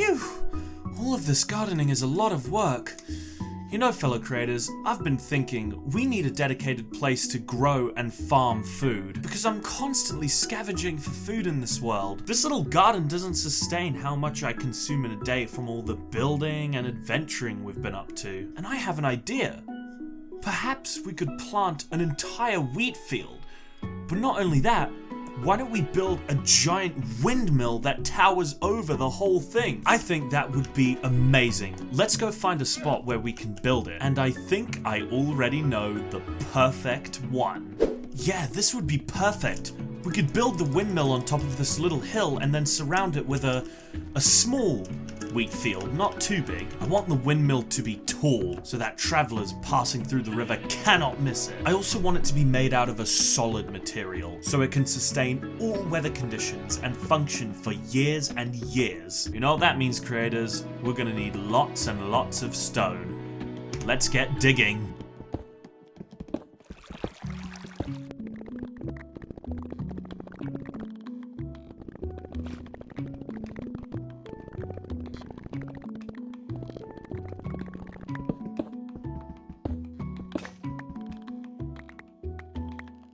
Phew! All of this gardening is a lot of work. You know, fellow creators, I've been thinking we need a dedicated place to grow and farm food, because I'm constantly scavenging for food in this world. This little garden doesn't sustain how much I consume in a day from all the building and adventuring we've been up to. And I have an idea. Perhaps we could plant an entire wheat field. But not only that, why don't we build a giant windmill that towers over the whole thing? I think that would be amazing. Let's go find a spot where we can build it. And I think I already know the perfect one. Yeah, this would be perfect. We could build the windmill on top of this little hill and then surround it with a small wheat field, not too big. I want the windmill to be tall so that travelers passing through the river cannot miss it. I also want it to be made out of a solid material so it can sustain all weather conditions and function for years and years. You know what that means, creators? We're gonna need lots and lots of stone. Let's get digging.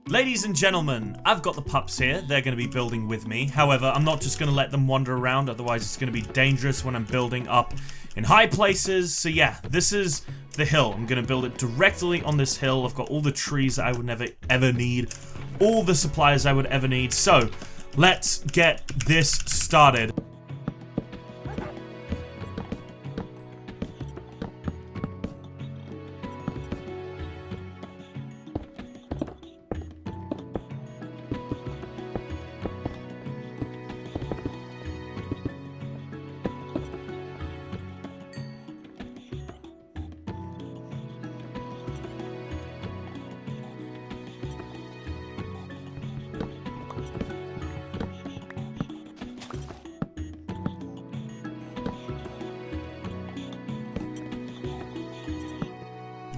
Ladies and gentlemen, I've got the pups here. They're going to be building with me. However, I'm not just going to let them wander around, otherwise it's going to be dangerous when I'm building up in high places. So yeah, this is the hill. I'm going to build it directly on this hill. I've got all the trees that I would never ever need, all the supplies I would ever need. So let's get this started.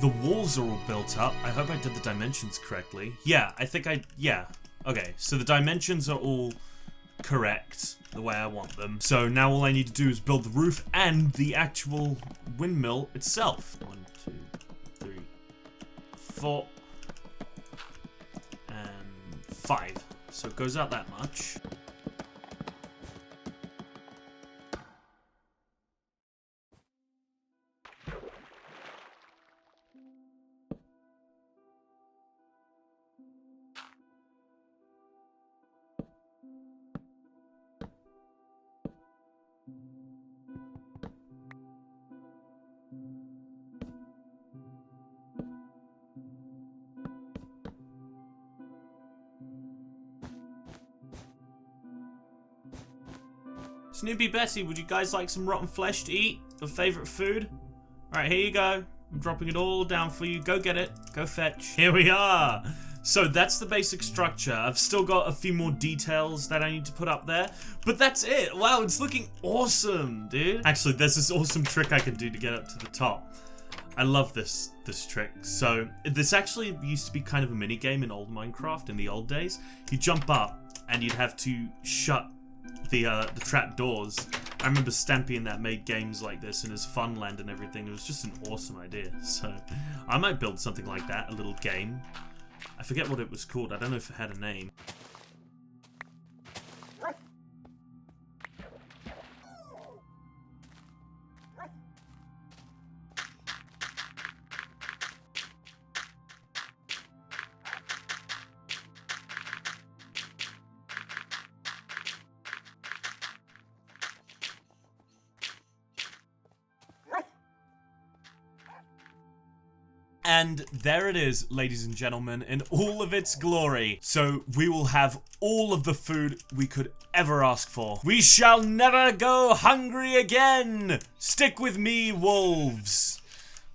The walls are all built up. I hope I did the dimensions correctly. Yeah, yeah. Okay, so the dimensions are all correct, the way I want them. So now all I need to do is build the roof and the actual windmill itself. 1, 2, 3, 4, and 5. So it goes out that much. Snoopy Betty, would you guys like some rotten flesh to eat? Your favorite food? Alright, here you go. I'm dropping it all down for you. Go get it. Go fetch. Here we are. So that's the basic structure. I've still got a few more details that I need to put up there. But that's it. Wow, it's looking awesome, dude. Actually, there's this awesome trick I can do to get up to the top. I love this trick. So this actually used to be kind of a mini game in old Minecraft in the old days. You jump up and you'd have to shut the trap doors. I remember Stampy and that made games like this in his Funland and everything. It was just an awesome idea. So I might build something like that, a little game. I forget what it was called. I don't know if it had a name. And there it is, ladies and gentlemen, in all of its glory. So we will have all of the food we could ever ask for. We shall never go hungry again. Stick with me, wolves.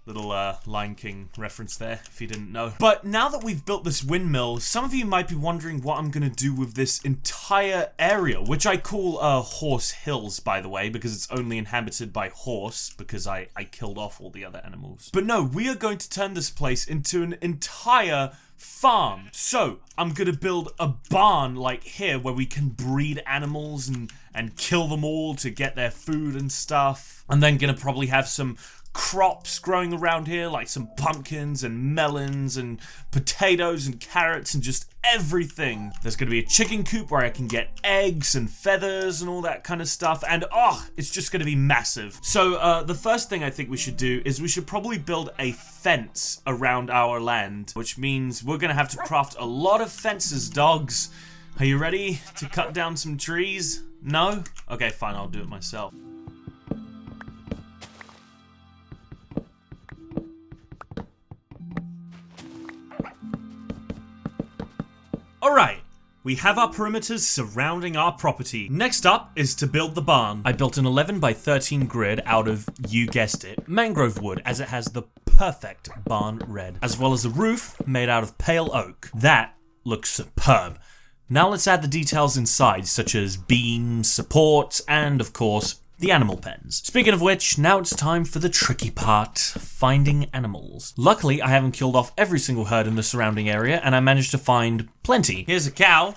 Little Lion King reference there, if you didn't know. But now that we've built this windmill, some of you might be wondering what I'm gonna do with this entire area, which I call Horse Hills, by the way, because it's only inhabited by horse, because I killed off all the other animals. But no, we are going to turn this place into an entire farm. So I'm gonna build a barn like here where we can breed animals and kill them all to get their food and stuff. I'm then gonna probably have some crops growing around here, like some pumpkins and melons and potatoes and carrots and just everything. There's gonna be a chicken coop where I can get eggs and feathers and all that kind of stuff, and it's just gonna be massive. So the first thing I think we should do is we should probably build a fence around our land, which means we're gonna have to craft a lot of fences, dogs. Are you ready to cut down some trees? No? Okay, fine, I'll do it myself. Alright, we have our perimeters surrounding our property. Next up is to build the barn. I built an 11 by 13 grid out of, you guessed it, mangrove wood, as it has the perfect barn red, as well as a roof made out of pale oak. That looks superb. Now let's add the details inside, such as beams, supports, and of course, the animal pens. Speaking of which, now it's time for the tricky part, finding animals. Luckily, I haven't killed off every single herd in the surrounding area, and I managed to find plenty. Here's a cow,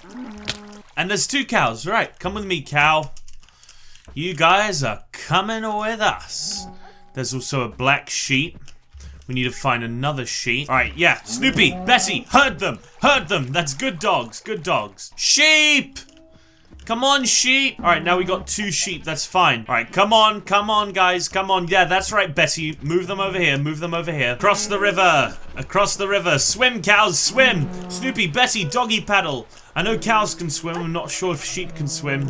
and there's 2 cows. Right, come with me, cow. You guys are coming with us. There's also a black sheep. We need to find another sheep. All right, yeah, Snoopy, Bessie, herd them, That's good dogs, good dogs. Sheep! Come on, sheep! Alright, now we got 2 sheep, that's fine. Alright, come on, guys, come on. Yeah, that's right, Bessie. Move them over here, Across the river, swim, cows, swim! Snoopy, Bessie, doggy paddle. I know cows can swim, I'm not sure if sheep can swim.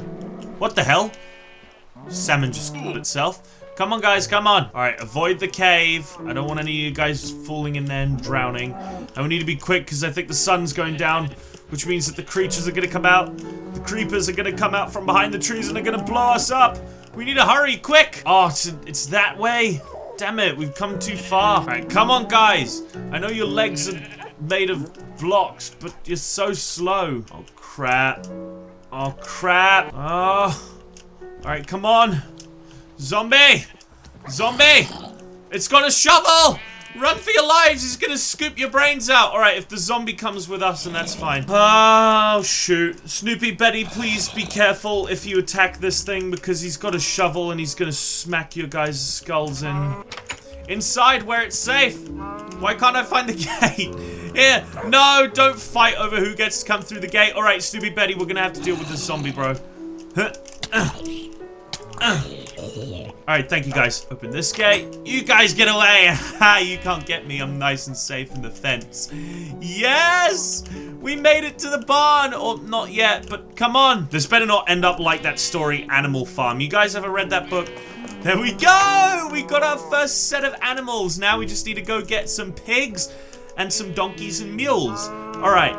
What the hell? Salmon just killed itself. Come on, guys, come on. Alright, avoid the cave. I don't want any of you guys falling in there and drowning. And we need to be quick, because I think the sun's going down, which means that the creatures are gonna come out. The creepers are gonna come out from behind the trees and they're gonna blow us up. We need to hurry, quick. Oh, it's that way. Damn it, we've come too far. All right, come on, guys. I know your legs are made of blocks, but you're so slow. Oh, crap. Oh, crap. Oh. All right, come on. Zombie. Zombie. It's got a shovel. Run for your lives, he's gonna scoop your brains out. Alright, if the zombie comes with us, then that's fine. Oh, shoot. Snoopy, Betty, please be careful if you attack this thing, because he's got a shovel and he's gonna smack your guys' skulls in. Inside, where it's safe. Why can't I find the gate? Here, no, don't fight over who gets to come through the gate. Alright, Snoopy, Betty, we're gonna have to deal with this zombie, bro. Alright, thank you guys. Open this gate. You guys get away. Ha, you can't get me. I'm nice and safe in the fence. Yes! We made it to the barn. Or not yet, but come on. This better not end up like that story, Animal Farm. You guys ever read that book? There we go! We got our first set of animals. Now we just need to go get some pigs and some donkeys and mules. Alright,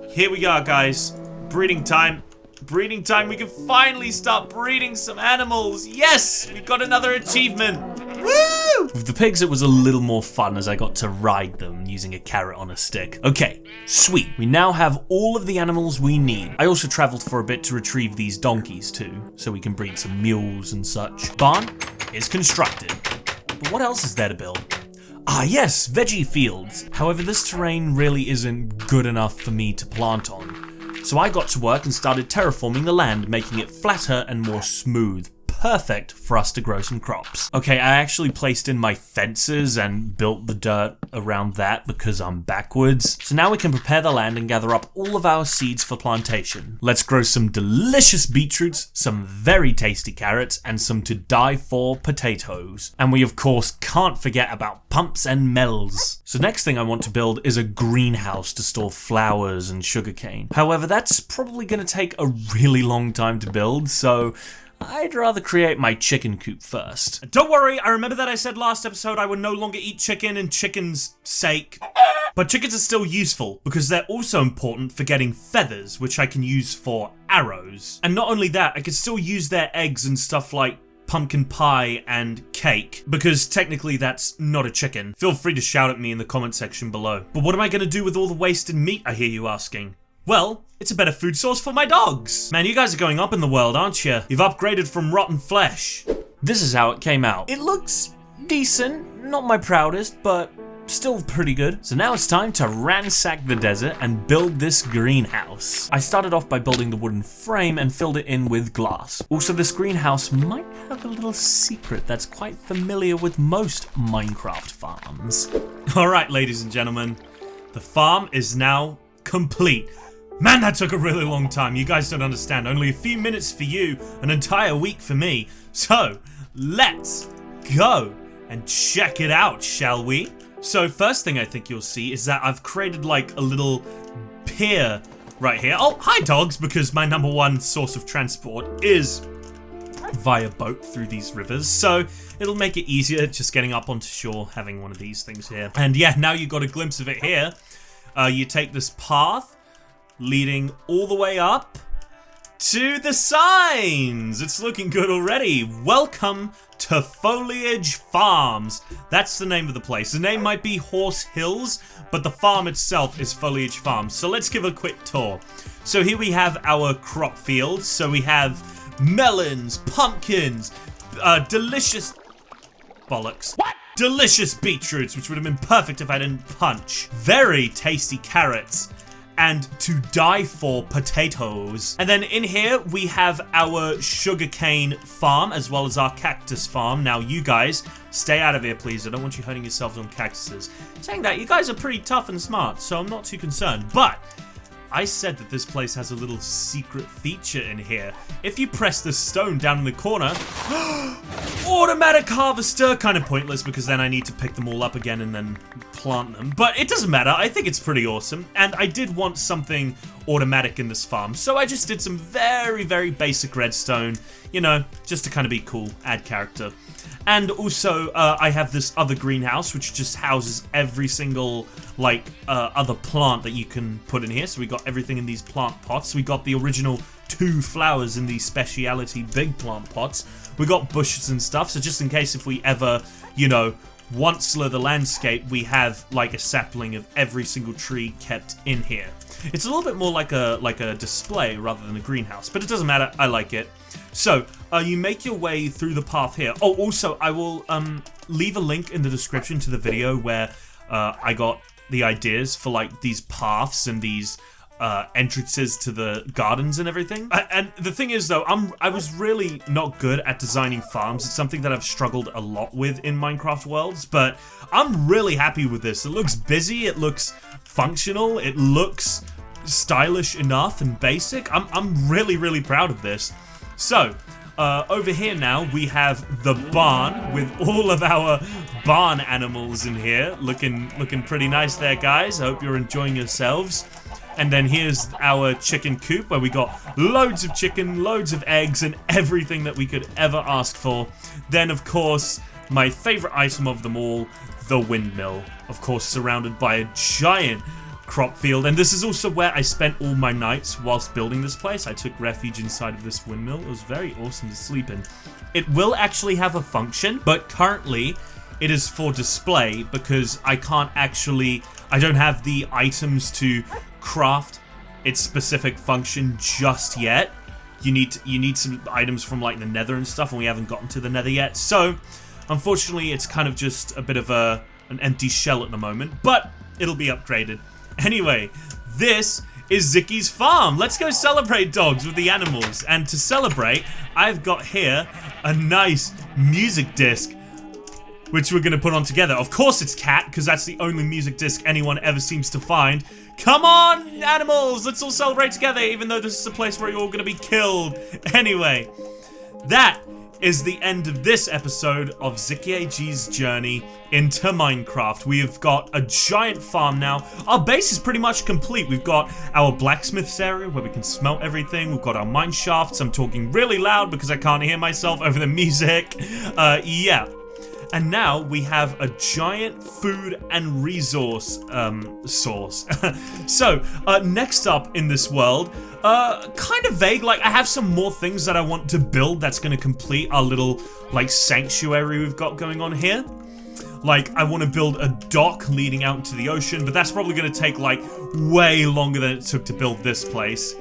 here we are, guys. Breeding time. Breeding time, we can finally start breeding some animals. Yes, we got another achievement. Woo! With the pigs, it was a little more fun as I got to ride them using a carrot on a stick. Okay, sweet. We now have all of the animals we need. I also traveled for a bit to retrieve these donkeys too, so we can breed some mules and such. Barn is constructed. But what else is there to build? Ah yes, veggie fields. However, this terrain really isn't good enough for me to plant on. So I got to work and started terraforming the land, making it flatter and more smooth. Perfect for us to grow some crops. Okay, I actually placed in my fences and built the dirt around that because I'm backwards. So now we can prepare the land and gather up all of our seeds for plantation. Let's grow some delicious beetroots, some very tasty carrots, and some to die for potatoes. And we of course can't forget about pumps and melons. So next thing I want to build is a greenhouse to store flowers and sugarcane. However, that's probably gonna take a really long time to build, so I'd rather create my chicken coop first. Don't worry, I remember that I said last episode I would no longer eat chicken in chicken's sake. But chickens are still useful because they're also important for getting feathers, which I can use for arrows. And not only that, I can still use their eggs and stuff like pumpkin pie and cake, because technically that's not a chicken. Feel free to shout at me in the comment section below. But what am I gonna do with all the wasted meat, I hear you asking? Well, it's a better food source for my dogs. Man, you guys are going up in the world, aren't you? You've upgraded from rotten flesh. This is how it came out. It looks decent, not my proudest, but still pretty good. So now it's time to ransack the desert and build this greenhouse. I started off by building the wooden frame and filled it in with glass. Also, this greenhouse might have a little secret that's quite familiar with most Minecraft farms. All right, ladies and gentlemen, the farm is now complete. Man, that took a really long time. You guys don't understand. Only a few minutes for you, an entire week for me. So, let's go and check it out, shall we? So first thing I think you'll see is that I've created like a little pier right here. Oh, hi dogs, because my number one source of transport is via boat through these rivers. So it'll make it easier just getting up onto shore, having one of these things here. And yeah, now you got a glimpse of it here. You take this path leading all the way up to the signs. It's looking good already. Welcome to Foliage Farms. That's the name of the place. The name might be Horse Hills, but the farm itself is Foliage Farms. So let's give a quick tour. So here we have our crop fields. So we have melons, pumpkins, delicious bollocks. What? Delicious beetroots, which would have been perfect if I didn't punch. Very tasty carrots. And to die for potatoes. And then in here we have our sugarcane farm as well as our cactus farm. Now you guys stay out of here, please. I don't want you hurting yourselves on cactuses. Saying that, you guys are pretty tough and smart, so I'm not too concerned. But I said that this place has a little secret feature in here. If you press the stone down in the corner, automatic harvester, kind of pointless because then I need to pick them all up again and then plant them. But it doesn't matter, I think it's pretty awesome. And I did want something automatic in this farm, so I just did some very, very basic redstone, you know, just to kind of be cool, add character. And also, I have this other greenhouse, which just houses every single, like, other plant that you can put in here. So we got everything in these plant pots. We got the original 2 flowers in these speciality big plant pots. We got bushes and stuff, so just in case if we ever, you know, once-ler the landscape, we have, like, a sapling of every single tree kept in here. It's a little bit more like a display rather than a greenhouse, but it doesn't matter, I like it. So, you make your way through the path here. Oh, also, I will leave a link in the description to the video where I got the ideas for, like, these paths and these entrances to the gardens and everything. And the thing is, though, I was really not good at designing farms. It's something that I've struggled a lot with in Minecraft worlds, but I'm really happy with this. It looks busy, it looks functional, it looks stylish enough and basic. I'm really, really proud of this. So, over here now, we have the barn with all of our barn animals in here. Looking pretty nice there, guys. I hope you're enjoying yourselves. And then here's our chicken coop where we got loads of chicken, loads of eggs, and everything that we could ever ask for. Then, of course, my favorite item of them all, the windmill. Of course, surrounded by a giant crop field, and this is also where I spent all my nights whilst building this place. I took refuge inside of this windmill. It was very awesome to sleep in. It will actually have a function, but currently it is for display because I don't have the items to craft its specific function just yet. You need some items from like the nether and stuff, and we haven't gotten to the nether yet. So unfortunately it's kind of just a bit of an empty shell at the moment, but it'll be upgraded. Anyway, this is Zicky's farm. Let's go celebrate, dogs, with the animals. And to celebrate, I've got here a nice music disc, which we're going to put on together. Of course it's cat, because that's the only music disc anyone ever seems to find. Come on, animals, let's all celebrate together, even though this is a place where you're all going to be killed. Anyway, that is the end of this episode of zickyag's journey into Minecraft. We've got a giant farm now. Our base is pretty much complete. We've got our blacksmith's area where we can smelt everything. We've got our mine shafts. I'm talking really loud because I can't hear myself over the music. Yeah. And now we have a giant food and resource source. So, next up in this world, kind of vague, like I have some more things that I want to build that's going to complete our little, like, sanctuary we've got going on here. Like, I want to build a dock leading out into the ocean, but that's probably going to take, like, way longer than it took to build this place.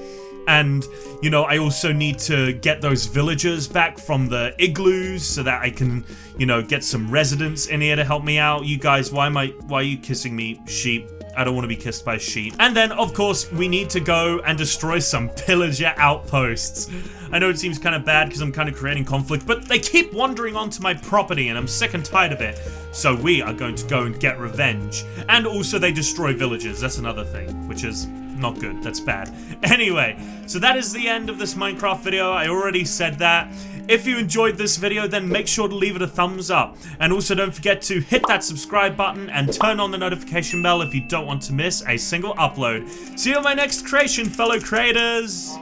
And, you know, I also need to get those villagers back from the igloos so that I can, you know, get some residents in here to help me out. You guys, why are you kissing me, sheep? I don't want to be kissed by a sheep. And then, of course, we need to go and destroy some pillager outposts. I know it seems kind of bad because I'm kind of creating conflict, but they keep wandering onto my property and I'm sick and tired of it. So we are going to go and get revenge. And also they destroy villages. That's another thing, which is not good. That's bad. Anyway, so that is the end of this Minecraft video. I already said that. If you enjoyed this video, then make sure to leave it a thumbs up. And also don't forget to hit that subscribe button and turn on the notification bell if you don't want to miss a single upload. See you on my next creation, fellow creators!